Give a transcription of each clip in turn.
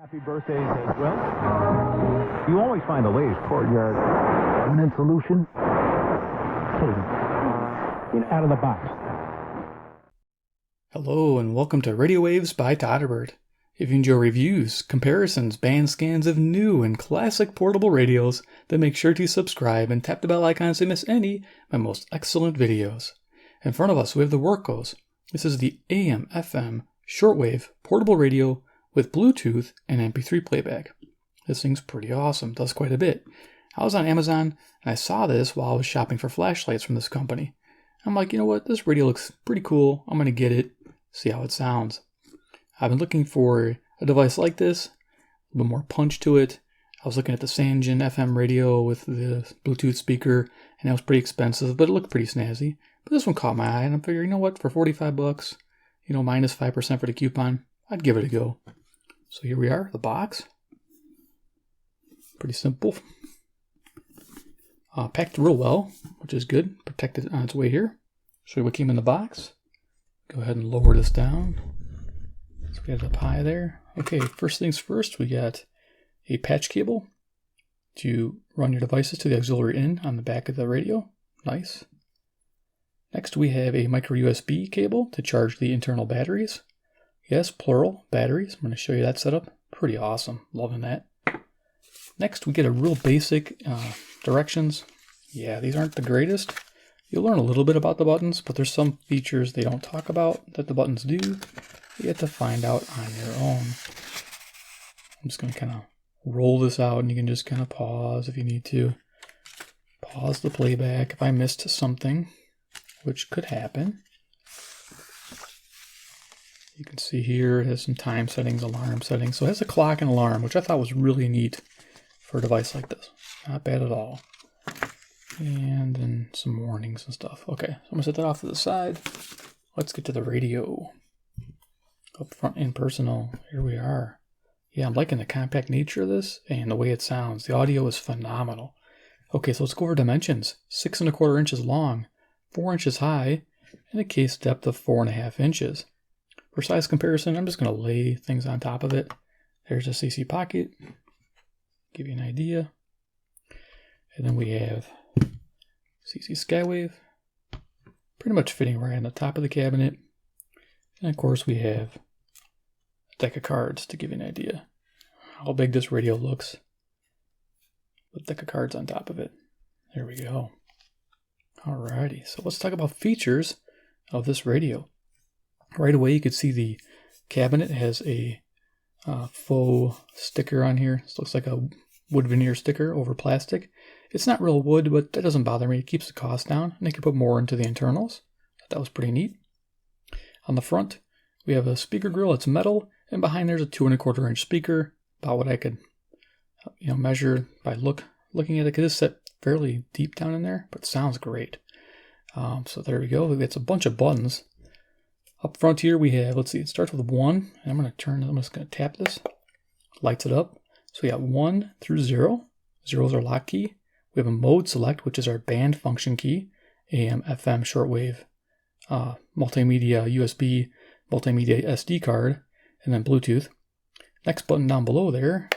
Happy birthdays as well. You always find the latest courtyard permanent solution. Out of the box. Hello and welcome to Radio Waves by Todderbert. If you enjoy reviews, comparisons, band scans of new and classic portable radios, then make sure to subscribe and tap the bell icon so you miss any of my most excellent videos. In front of us we have the Wurkkos. This is the AM FM Shortwave portable radio with Bluetooth and MP3 playback. This thing's pretty awesome, does quite a bit. I was on Amazon and I saw this while I was shopping for flashlights from this company. I'm like, you know what, this radio looks pretty cool. I'm going to get it, see how it sounds. I've been looking for a device like this, a little more punch to it. I was looking at the Aux-In FM radio with the Bluetooth speaker, and it was pretty expensive, but it looked pretty snazzy. But this one caught my eye, and I figured, you know what, for 45 bucks, minus 5% for the coupon, I'd give it a go. So here we are, the box. Pretty simple. Packed real well, which is good. Protected on its way here. Show you what came in the box. Go ahead and lower this down. So we have the pie there. Okay, first things first, we got a patch cable to run your devices to the auxiliary in on the back of the radio. Nice. Next we have a micro USB cable to charge the internal batteries. Yes, plural batteries. I'm going to show you that setup. Pretty awesome. Loving that. Next we get a real basic directions. Yeah, these aren't the greatest. You'll learn a little bit about the buttons, but there's some features they don't talk about that the buttons do. You have to find out on your own. I'm just going to kind of roll this out, and you can just kind of pause if you need to. Pause the playback if I missed something, which could happen. You can see here it has some time settings, alarm settings. So it has a clock and alarm, which I thought was really neat for a device like this. Not bad at all. And then some warnings and stuff. Okay, so I'm going to set that off to the side. Let's get to the radio. Up front and personal. Here we are. Yeah, I'm liking the compact nature of this and the way it sounds. The audio is phenomenal. Okay, so let's go over dimensions. 6¼ inches long, 4 inches high, and a case depth of 4.5 inches. For size comparison, I'm just going to lay things on top of it. There's a CC pocket. Give you an idea. And then we have CC Skywave. Pretty much fitting right on the top of the cabinet. And of course we have a deck of cards to give you an idea how big this radio looks with a deck of cards on top of it. There we go. Alrighty, so let's talk about features of this radio. Right away you can see the cabinet has a faux sticker on here. This looks like a wood veneer sticker over plastic. It's not real wood, but that doesn't bother me. It keeps the cost down, and they can put more into the internals. That was pretty neat. On the front, we have a speaker grill. It's metal, and behind there's a 2¼ inch speaker. About what I could, measure by looking at it. Because it's set fairly deep down in there, but it sounds great. So there we go. It's a bunch of buttons. Up front here we have, let's see, it starts with 1, and I'm just going to tap this, lights it up. So we got 1 through 0. 0 is our lock key. We have a mode select, which is our band function key, AM, FM, shortwave, multimedia, USB, multimedia SD card, and then Bluetooth. Next button down below there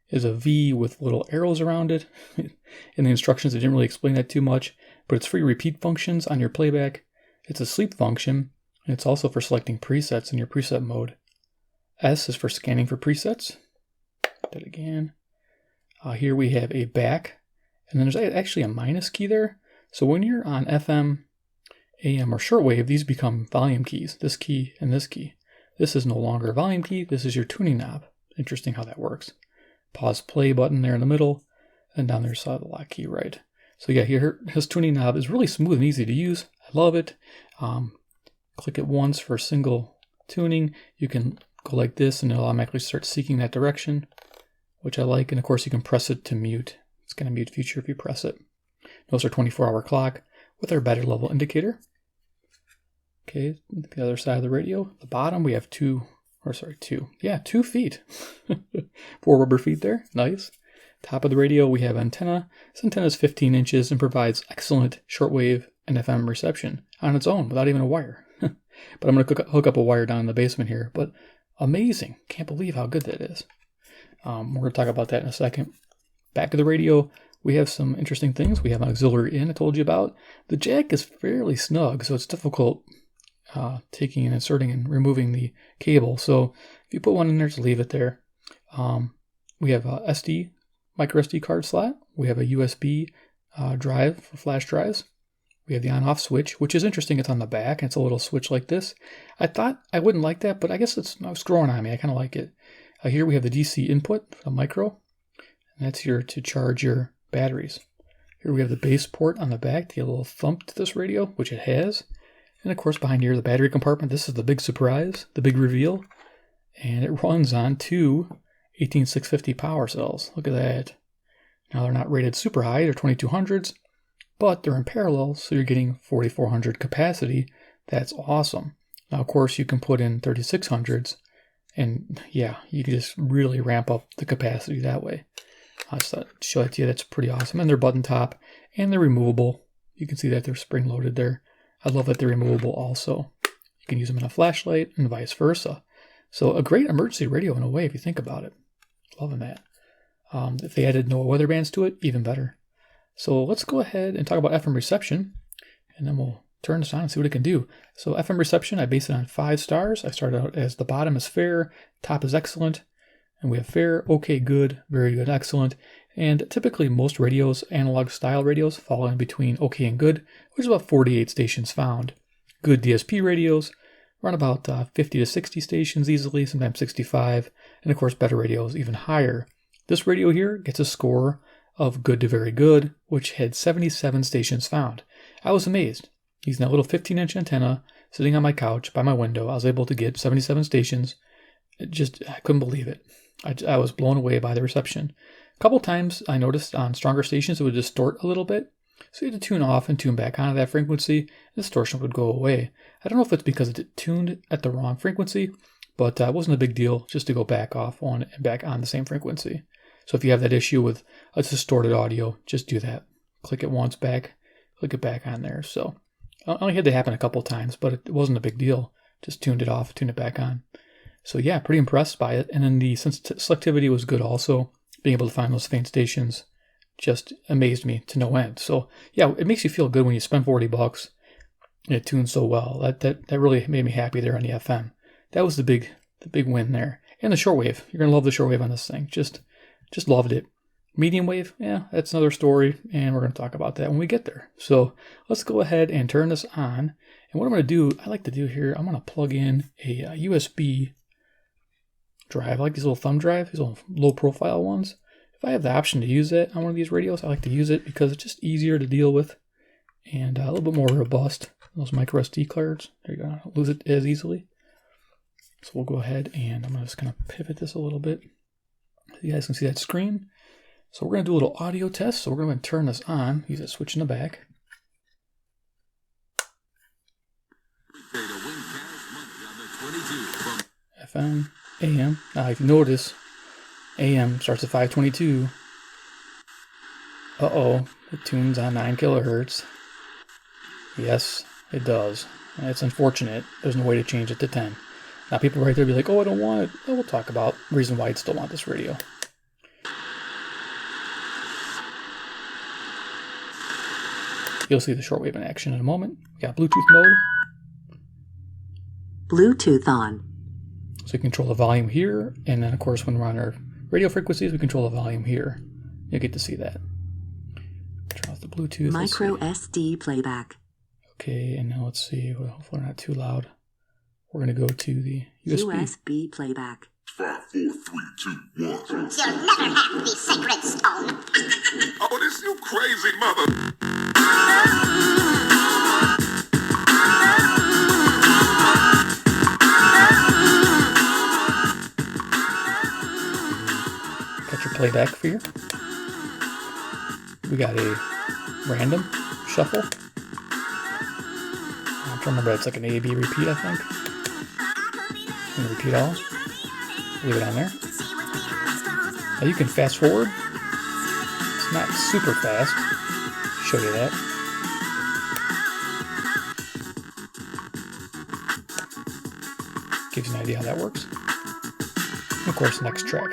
is a V with little arrows around it. In the instructions, they didn't really explain that too much, but it's for your repeat functions on your playback. It's a sleep function. And it's also for selecting presets in your preset mode. S is for scanning for presets. That again. Here we have a back. And then there's actually a minus key there. So when you're on FM, AM, or shortwave, these become volume keys. This key and this key. This is no longer a volume key. This is your tuning knob. Interesting how that works. Pause play button there in the middle. And down there's the lock key right. So yeah, here his tuning knob is really smooth and easy to use. I love it. Click it once for single tuning. You can go like this and it'll automatically start seeking that direction, which I like. And of course you can press it to mute. It's going to mute feature if you press it. Notice our 24-hour clock with our battery level indicator. Okay, the other side of the radio. The bottom we have 2 feet. 4 rubber feet there. Nice. Top of the radio we have antenna. This antenna is 15 inches and provides excellent shortwave and FM reception on its own without even a wire. But I'm going to hook up a wire down in the basement here. But amazing. Can't believe how good that is. We're going to talk about that in a second. Back of the radio, we have some interesting things. We have an auxiliary in I told you about. The jack is fairly snug, so it's difficult taking and inserting and removing the cable. So if you put one in there, just leave it there. We have a micro SD card slot. We have a USB drive for flash drives. We have the on-off switch, which is interesting. It's on the back. It's a little switch like this. I thought I wouldn't like that, but I guess it's growing on me. I kind of like it. Here we have the DC input for the micro, and that's here to charge your batteries. Here we have the base port on the back to get a little thump to this radio, which it has. And of course, behind here, the battery compartment. This is the big surprise, the big reveal. And it runs on two 18650 power cells. Look at that. Now they're not rated super high, they're 2200s, but they're in parallel, so you're getting 4400 capacity. That's awesome. Now, of course, you can put in 3600s, and yeah, you can just really ramp up the capacity that way. I just thought I'd show it to you. That's pretty awesome. And they're button top, and they're removable. You can see that they're spring loaded there. I love that they're removable also. You can use them in a flashlight and vice versa. So a great emergency radio in a way, if you think about it. Loving that. If they added no weather bands to it, even better. So let's go ahead and talk about FM reception, and then we'll turn this on and see what it can do. So FM reception, I base it on 5 stars. I started out as the bottom is fair, top is excellent, and we have fair, okay, good, very good, excellent. And typically most radios, analog style radios, fall in between okay and good, which is about 48 stations found. Good DSP radios run about 50 to 60 stations easily, sometimes 65, and of course better radios even higher. This radio here gets a score of good to very good, which had 77 stations found. I was amazed. Using that little 15-inch antenna sitting on my couch by my window, I was able to get 77 stations. I couldn't believe it. I was blown away by the reception. A couple times I noticed on stronger stations it would distort a little bit, so you had to tune off and tune back onto that frequency, and the distortion would go away. I don't know if it's because it tuned at the wrong frequency, but it wasn't a big deal just to go back off one and back on the same frequency. So if you have that issue with a distorted audio, just do that. Click it once back, click it back on there. So I only had that happen a couple times, but it wasn't a big deal. Just tuned it off, tuned it back on. So yeah, pretty impressed by it. And then the selectivity was good also. Being able to find those faint stations just amazed me to no end. So yeah, it makes you feel good when you spend $40 and it tunes so well. That really made me happy there on the FM. That was the big win there. And the shortwave. You're gonna love the shortwave on this thing. Just loved it. Medium wave, yeah, that's another story, and we're going to talk about that when we get there. So let's go ahead and turn this on. And what I'm going to do, I like to do here, I'm going to plug in a USB drive. I like these little thumb drives, these little low profile ones. If I have the option to use it on one of these radios, I like to use it because it's just easier to deal with and a little bit more robust. Those micro SD cards, there you go, I don't lose it as easily. So we'll go ahead and I'm just going to pivot this a little bit. You guys can see that screen. So we're going to do a little audio test. So we're going to turn this on. Use that switch in the back. FM, AM. Now if you notice, AM starts at 522. Uh-oh, it tunes on 9 kilohertz. Yes, it does. It's unfortunate. There's no way to change it to 10. Now people right there be like, oh, I don't want it. Well, we'll talk about the reason why you'd still want this radio. You'll see the shortwave in action in a moment. We got Bluetooth mode. Bluetooth on. So we control the volume here, and then of course when we're on our radio frequencies, we control the volume here. You'll get to see that. Turn off the Bluetooth. Micro SD playback. Okay, and now let's see. Well, hopefully we're not too loud. We're going to go to the USB playback. 5, 4, 3, 2, 1. You'll never have the sacred stone. Oh, this you crazy mother. Got your playback for you. We got a random shuffle. I'm trying to remember, it's like an A-B repeat, I think. I'm going to repeat all. Leave it on there. Now you can fast forward. It's not super fast. Show you that. Gives you an idea how that works. And of course, next track.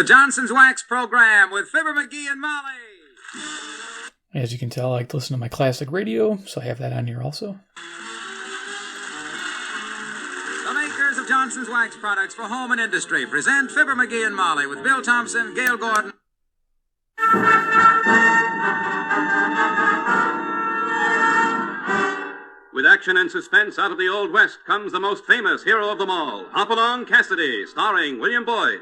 Johnson's Wax program with Fibber McGee and Molly. As you can tell, I like to listen to my classic radio, so I have that on here also. The makers of Johnson's Wax products for home and industry present Fibber McGee and Molly with Bill Thompson, Gail Gordon. With action and suspense out of the Old West comes the most famous hero of them all, Hopalong Cassidy, starring William Boyd.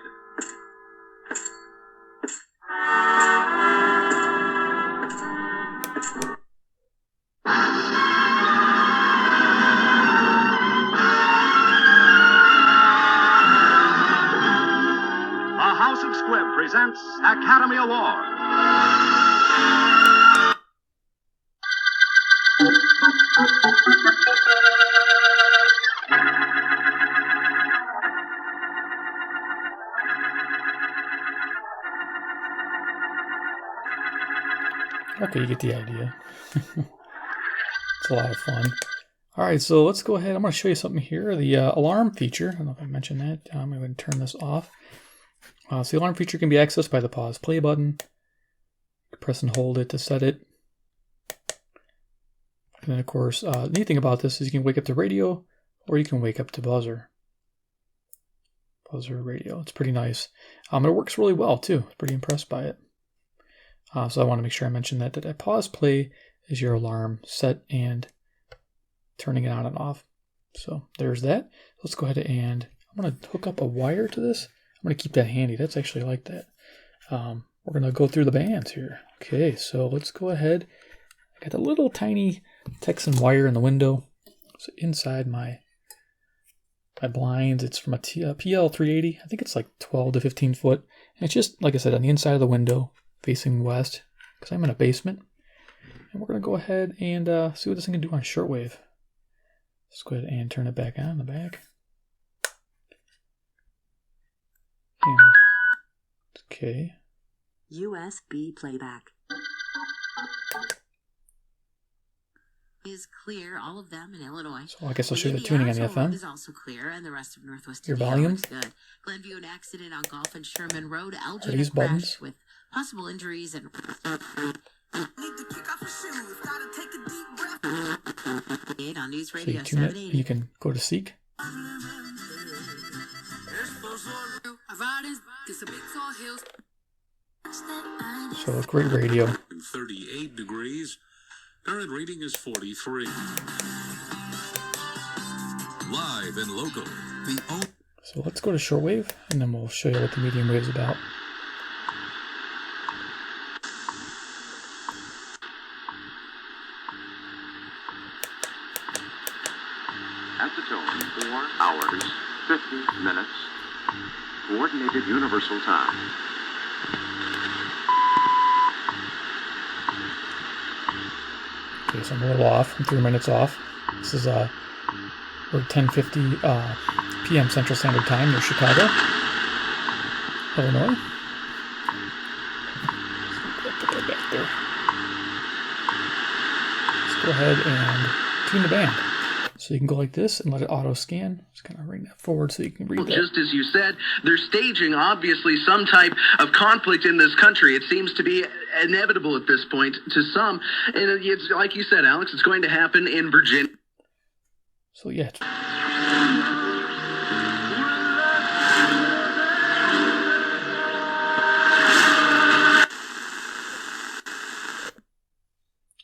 The House of Squibb presents Academy Award. Okay, you get the idea. It's a lot of fun. Alright, so let's go ahead. I'm going to show you something here. The alarm feature. I don't know if I mentioned that. I'm going to turn this off. So the alarm feature can be accessed by the pause play button. You can press and hold it to set it. And then, of course, the neat thing about this is you can wake up the radio or you can wake up the buzzer. Buzzer radio. It's pretty nice. It works really well, too. I'm pretty impressed by it. So I want to make sure I mention that pause play is your alarm set and turning it on and off. So there's that. Let's go ahead and I'm going to hook up a wire to this. I'm going to keep that handy. That's actually like that. We're going to go through the bands here. Okay, so let's go ahead. I got a little tiny Texan wire in the window. So inside my blinds, it's from a PL380. I think it's like 12 to 15 foot. And it's just, like I said, on the inside of the window, facing west, because I'm in a basement. And we're going to go ahead and see what this thing can do on shortwave. Let's go ahead and turn it back on in the back. And, okay. USB playback. Is clear, all of them in Illinois. So I guess I'll show you the tuning on the FM. Is also clear, and the rest of Northwest Your Indiana volume. looks good. Glenview, an accident on Gulf and Sherman Road. Elgin, these a crash buttons? with possible injuries and. On News So Radio you tune it, 780. and you can go to seek. So great radio. 38 degrees. Current reading is 43. Live and local. So let's go to shortwave, and then we'll show you what the medium wave is about. At the tone, 4 hours, 50 minutes. Coordinated Universal Time. Okay, so I'm a little off. I'm 3 minutes off. This is we're 10:50 p.m. Central Standard Time near Chicago, Illinois. Put that back there. Let's go ahead and tune the band. So you can go like this and let it auto scan. Just kind of bring that forward so you can read that. Just as you said, they're staging, obviously, some type of conflict in this country. It seems to be inevitable at this point to some. And it's like you said, Alex, it's going to happen in Virginia. So yeah.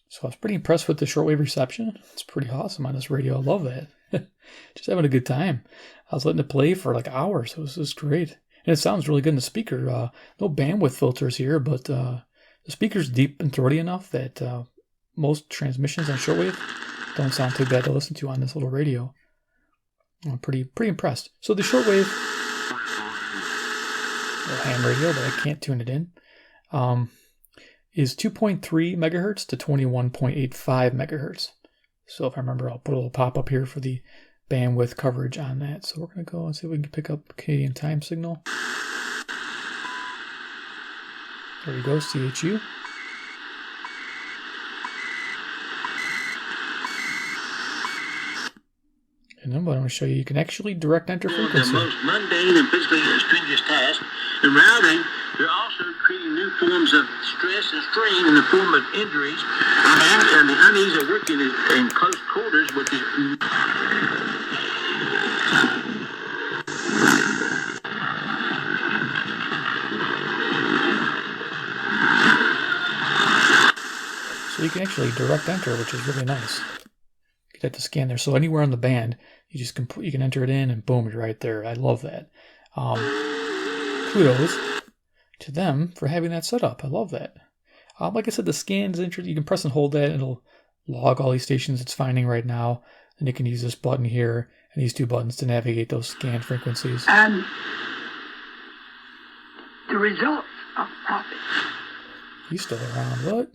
So I was pretty impressed with the shortwave reception. It's pretty awesome on this radio. I love that. Just having a good time. I was letting it play for like hours. It was just great. And it sounds really good in the speaker. No bandwidth filters here, but the speaker's deep and throaty enough that most transmissions on shortwave don't sound too bad to listen to on this little radio. I'm pretty impressed. So the shortwave, little ham radio, but I can't tune it in, is 2.3 megahertz to 21.85 megahertz. So if I remember, I'll put a little pop-up here for the bandwidth coverage on that. So we're going to go and see if we can pick up Canadian time signal. There we go, CHU. And them, but I'm going to show you can actually direct enter frequency. The most mundane and physically strenuous task. In routing, they're also creating new forms of stress and strain in the form of injuries, and the unease of working in close quarters with the... So you can actually direct enter, which is really nice. You get to scan there. So anywhere on the band, you can enter it in, and boom, you're right there. I love that. Kudos to them for having that set up. I love that. Like I said, the scan's interesting. You can press and hold that, and it'll log all these stations it's finding right now. And you can use this button here and these two buttons to navigate those scanned frequencies. And the results of profit. He's still around. What?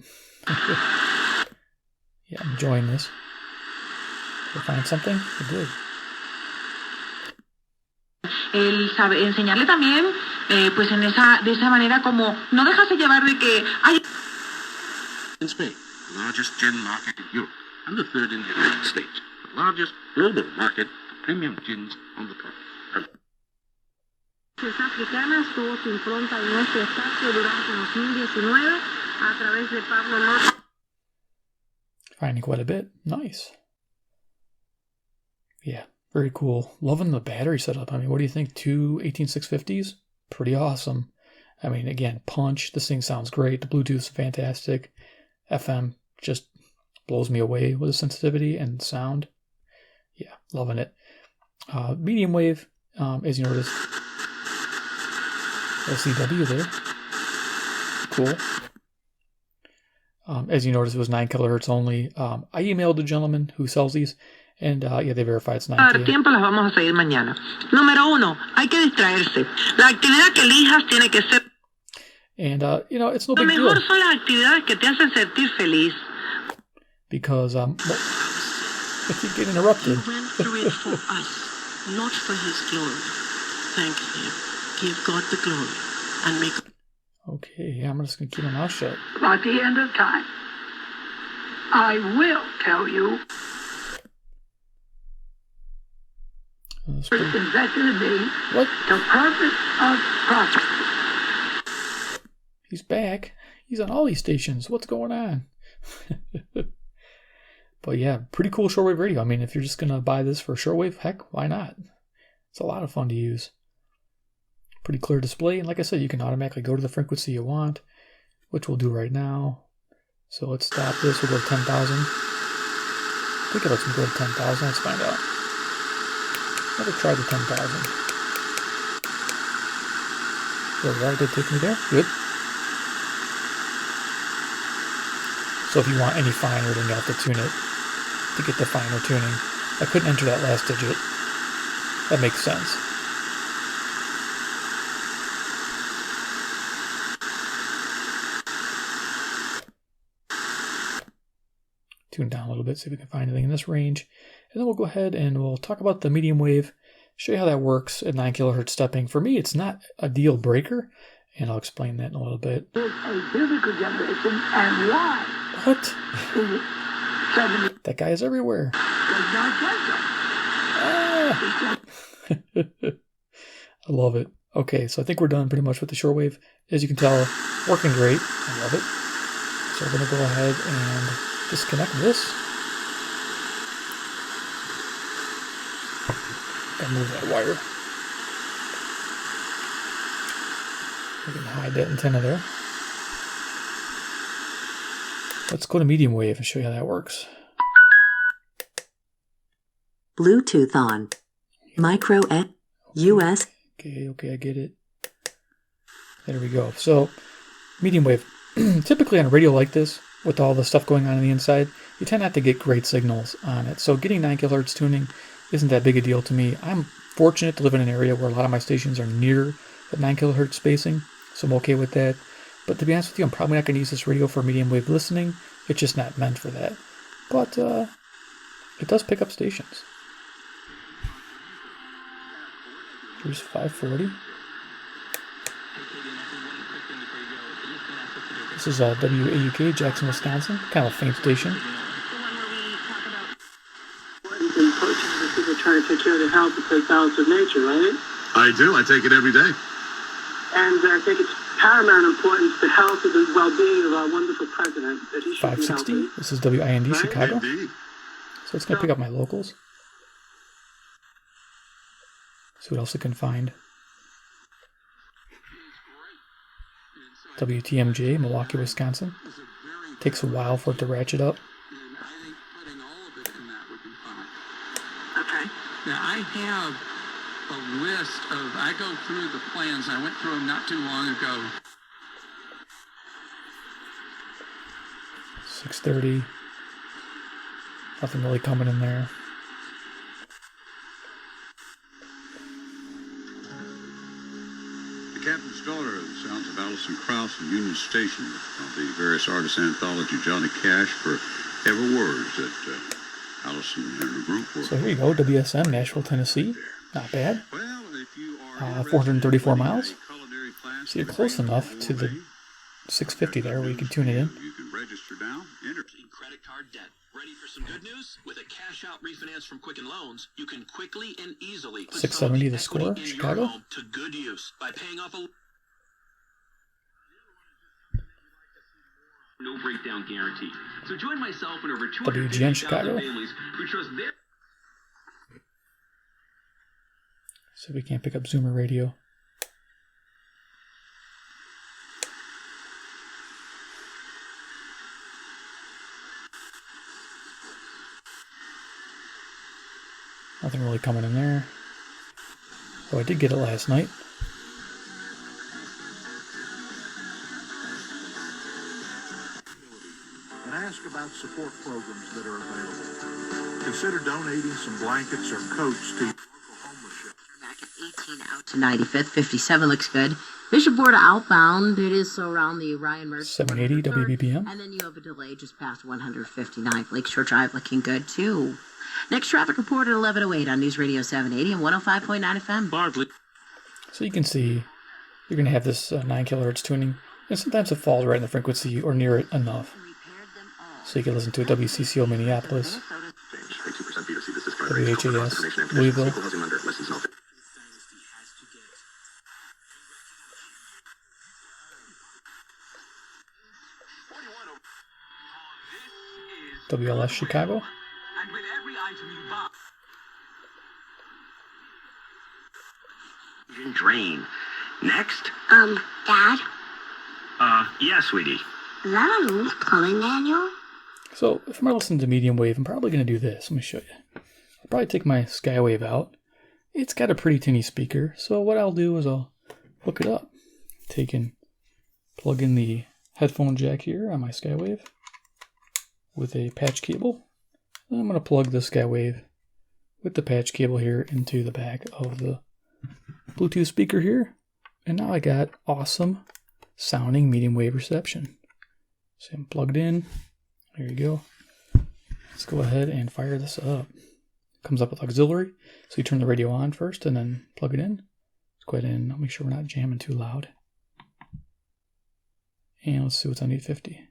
Yeah, I'm enjoying this. Did I find something? I did. Él sabe enseñarle también, pues de esa manera como no dejarse llevar de que hay. In Spain, the largest gin market in Europe, and the third in the United States, the largest global market for premium gins on the continent. Africana estuvo su impronta en este espacio durante 2019 a través de Pablo López. Finding quite a bit. Nice. Yeah, very cool. Loving the battery setup. I mean, what do you think? Two 18650s? Pretty awesome. I mean, again, punch. This thing sounds great. The Bluetooth's fantastic. FM just blows me away with the sensitivity and sound. Yeah, loving it. Medium wave, as you notice. LCW there. Cool. As you notice, it was 9 kilohertz only. I emailed the gentleman who sells these, and yeah, they verify it's 9 tiempo las vamos a seguir mañana. Número 1, hay que distraerse. La actividad que elijas tiene que ser. And you know, it's no big deal. Lo mejor son las actividades que te hacen sentir feliz. Because well, I keep getting interrupted. He went through it for us, not for his glory. Thank him. Give God the glory and make. Okay, yeah, I'm just gonna keep my mouth shut. At the end of time, I will tell you. It's invested in me. What? The purpose of profit. He's back. He's on all these stations. What's going on? But yeah, pretty cool shortwave radio. I mean, if you're just gonna buy this for shortwave, heck, why not? It's a lot of fun to use. Pretty clear display, and like I said, you can automatically go to the frequency you want, which we'll do right now. So let's stop this. We'll go to 10,000. I think it lets me go to 10,000. Let's find out. Never tried the 10,000. There, did it take me there? Good. So if you want any finer, then you have to tune it to get the finer tuning. I couldn't enter that last digit. That makes sense. Tune down a little bit, see if we can find anything in this range. And then we'll go ahead and we'll talk about the medium wave, show you how that works at 9 kilohertz stepping. For me, it's not a deal breaker, and I'll explain that in a little bit. It's a physical generation, and why? What? That guy is everywhere. Ah. I love it. Okay, so I think we're done pretty much with the shortwave. As you can tell, working great. I love it. So we're going to go ahead and disconnect this. Gotta move that wire. We can hide that antenna there. Let's go to medium wave and show you how that works. Bluetooth on. Micro at US. Okay, I get it. There we go. So, medium wave. Typically on a radio like this, with all the stuff going on the inside, you tend not to get great signals on it. So getting 9 kilohertz tuning isn't that big a deal to me. I'm fortunate to live in an area where a lot of my stations are near the 9 kilohertz spacing, so I'm okay with that. But to be honest with you, I'm probably not going to use this radio for medium wave listening. It's just not meant for that. But it does pick up stations. Here's 540. This is WAUK, Jackson, Wisconsin. Kind of a faint station. trying to take care of the health and safe balance of nature, right? I do. I take it every day. And I think it's paramount importance the health and the well-being of our wonderful president. That he should 560. be healthy. This is WIND Right? Chicago. Indeed. So it's going to pick up my locals. See what else it can find. WTMJ, Milwaukee, Wisconsin. Takes a while for it to ratchet up. Okay. Now I have a list of, I go through the plans. I went through them not too long ago. 630. Nothing really coming in there. The captain's daughter are the sounds of Allison Krauss and Union Station of the various artist anthology Johnny Cash for every words that Allison and her group were. So here you go, WSM, Nashville, Tennessee. Not bad. 434 miles. So you're close enough to the 650 there where you can tune it in. You can register now, enter. Credit card debt. Ready for some good news? With a cash out refinance from Quicken Loans, you can quickly and easily put 670 the score, Chicago. to good use by paying off a no breakdown guarantee. So join myself and over 250,000 Chicago. families who trust their So we can't pick up Zoomer radio. Nothing really coming in there. Oh, I did get it last night. And ask about support programs that are available. Consider donating some blankets or coats to local homeless shelters. Back at 18 out to 95th, 57 looks good. Bishop Border outbound, it is so around the Ryan Mertz. 780 WBPM. And then you have a delay just past 159th. Lakeshore Drive looking good too. Next traffic report at 11:08 on News Radio 780 and 105.9 FM. Bartley. So you can see you're going to have this 9 kHz tuning. And sometimes it falls right in the frequency or near it enough. So you can listen to a WCCO Minneapolis, WHAS Louisville. WLS Chicago. And with every item you buy. Drain. Next? Dad? Yeah, sweetie. Is that a loose plumbing manual? So if I'm going to listen to medium wave, I'm probably going to do this. Let me show you. I'll probably take my Skywave out. It's got a pretty tinny speaker. So what I'll do is I'll hook it up. Plug in the headphone jack here on my Skywave with a patch cable. And I'm going to plug the Skywave with the patch cable here into the back of the Bluetooth speaker here. And now I got awesome sounding medium wave reception. So I'm plugged in. There you go. Let's go ahead and fire this up. It comes up with auxiliary. So you turn the radio on first and then plug it in. Let's go ahead and make sure we're not jamming too loud. And let's see what's on 850.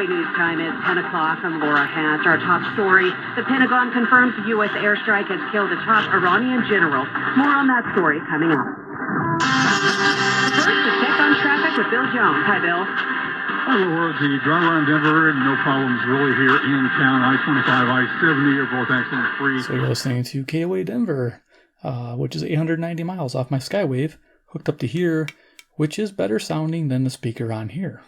News time is 10 o'clock. I'm Laura Hatch. Our top story, the Pentagon confirms the U.S. airstrike has killed a top Iranian general. More on that story coming up. First, a check on traffic with Bill Jones. Hi, Bill. Hi, Laura. The drive around Denver, no problems really here in town. I-25, I-70 are both accident-free. So you're listening to KOA Denver, which is 890 miles off my Skywave, hooked up to here, which is better sounding than the speaker on here,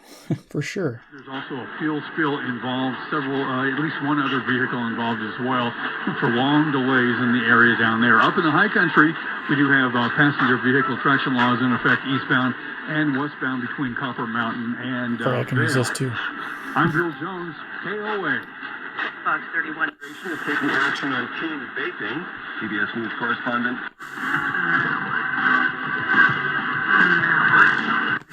for sure. There's also a fuel spill involved, at least one other vehicle involved as well, for long delays in the area down there. Up in the high country, we do have passenger vehicle traction laws in effect eastbound and westbound between Copper Mountain and I can resist too. I'm Bill Jones, KOA. Fox 31. Is taking action on teen vaping. CBS News correspondent.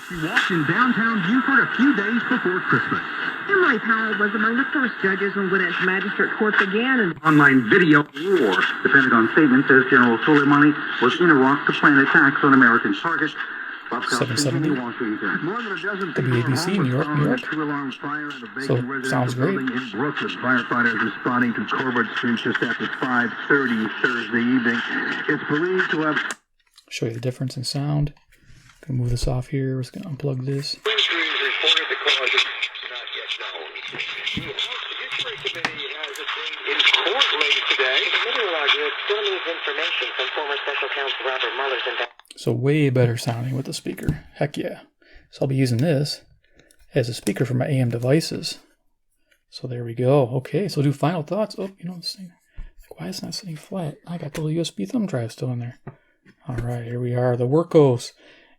She walked in downtown Beaufort a few days before Christmas. Emily Powell was among the first judges when Gwinnett Magistrate Court began. And Online video war. The Pentagon statement says General Soleimani was in Iraq to plan attacks on American targets. 770. More than a dozen WABC, New York, New York. Two-alarm fire at a vacant So, residential sounds great. building in Brooklyn. Firefighters responding to Corbett Street just after 5:30 Thursday evening. It's believed to have... Show you the difference in sound. Gonna move this off here. We're just gonna unplug this. Injuries reported, the cause is not yet known. The House Judiciary Committee has been in court late today. The committee will argue it still needs information from former Special Counsel Robert Mueller's investigation. So way better sounding with the speaker. Heck yeah. So I'll be using this as a speaker for my AM devices. So there we go. Okay, so do final thoughts. Oh, you know this thing. Like, why is it not sitting flat? I got the little USB thumb drive still in there. All right, here we are. The Wurkkos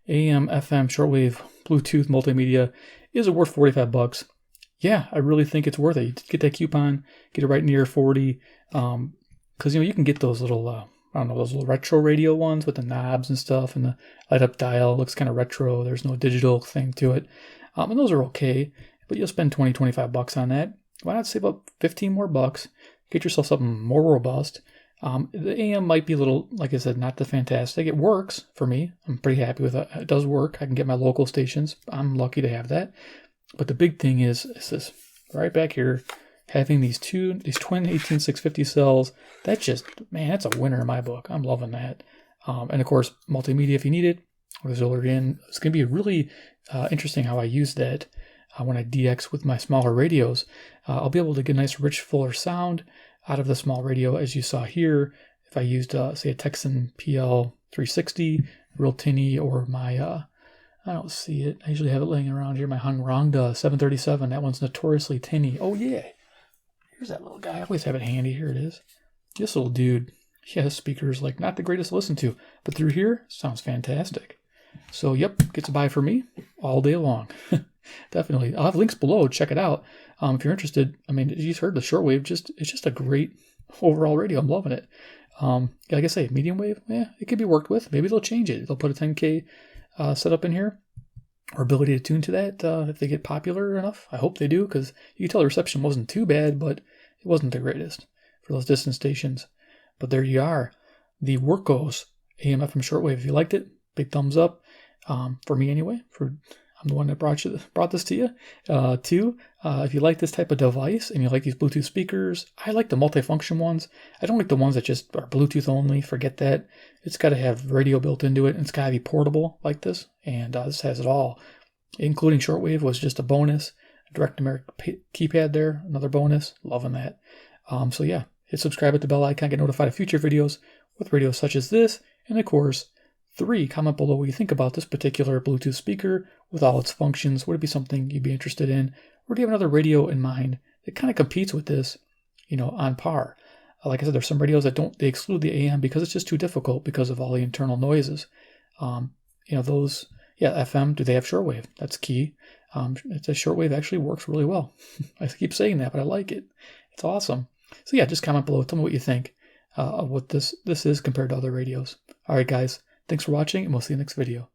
AM FM Shortwave Bluetooth multimedia. Is it worth $45? Yeah, I really think it's worth it. You get that coupon, get it right near 40. Because you know you can get those little I don't know, those little retro radio ones with the knobs and stuff and the light up dial. It looks kind of retro. There's no digital thing to it. And those are okay, but you'll spend $20-25 on that. Why not save up 15 more bucks? Get yourself something more robust. The AM might be a little, like I said, not the fantastic. It works for me. I'm pretty happy with it. It does work. I can get my local stations. I'm lucky to have that. But the big thing is this right back here, having these twin 18650 cells. That's just, man, that's a winner in my book. I'm loving that. And of course, multimedia if you need it. Auxiliary in. It's going to be really interesting how I use that when I DX with my smaller radios. I'll be able to get a nice, rich, fuller sound out of the small radio, as you saw here. If I used, say, a Texan PL360, real tinny, or my, I don't see it. I usually have it laying around here. My Hangrangda 737. That one's notoriously tinny. Oh, yeah. Here's that little guy. I always have it handy. Here it is. This little dude, he has speakers like not the greatest to listen to, but through here, sounds fantastic. So, yep, gets a buy for me all day long. Definitely. I'll have links below. Check it out. If you're interested. I mean, you just heard the shortwave. It's just a great overall radio. I'm loving it. Like I say, medium wave, yeah, it could be worked with. Maybe they'll change it. They'll put a 10K setup in here, or ability to tune to that if they get popular enough. I hope they do, because you can tell the reception wasn't too bad, but it wasn't the greatest for those distant stations. But there you are. The Wurkkos AM FM Shortwave. If you liked it, big thumbs up. For me anyway. I'm the one that brought this to you. If you like this type of device and you like these Bluetooth speakers, I like the multifunction ones. I don't like the ones that just are Bluetooth only. Forget that. It's got to have radio built into it, and it's got to be portable like this. And this has it all, including shortwave was just a bonus. Direct numeric keypad there, another bonus. Loving that. So yeah, hit subscribe at the bell icon, get notified of future videos with radios such as this, and of course, 3, comment below what you think about this particular Bluetooth speaker with all its functions. Would it be something you'd be interested in? Or do you have another radio in mind that kind of competes with this, on par? Like I said, there's some radios that they exclude the AM because it's just too difficult because of all the internal noises. Those, FM, do they have shortwave? That's key. It's a shortwave actually works really well. I keep saying that, but I like it. It's awesome. So yeah, just comment below. Tell me what you think of what this is compared to other radios. All right, guys. Thanks for watching, and we'll see you next video.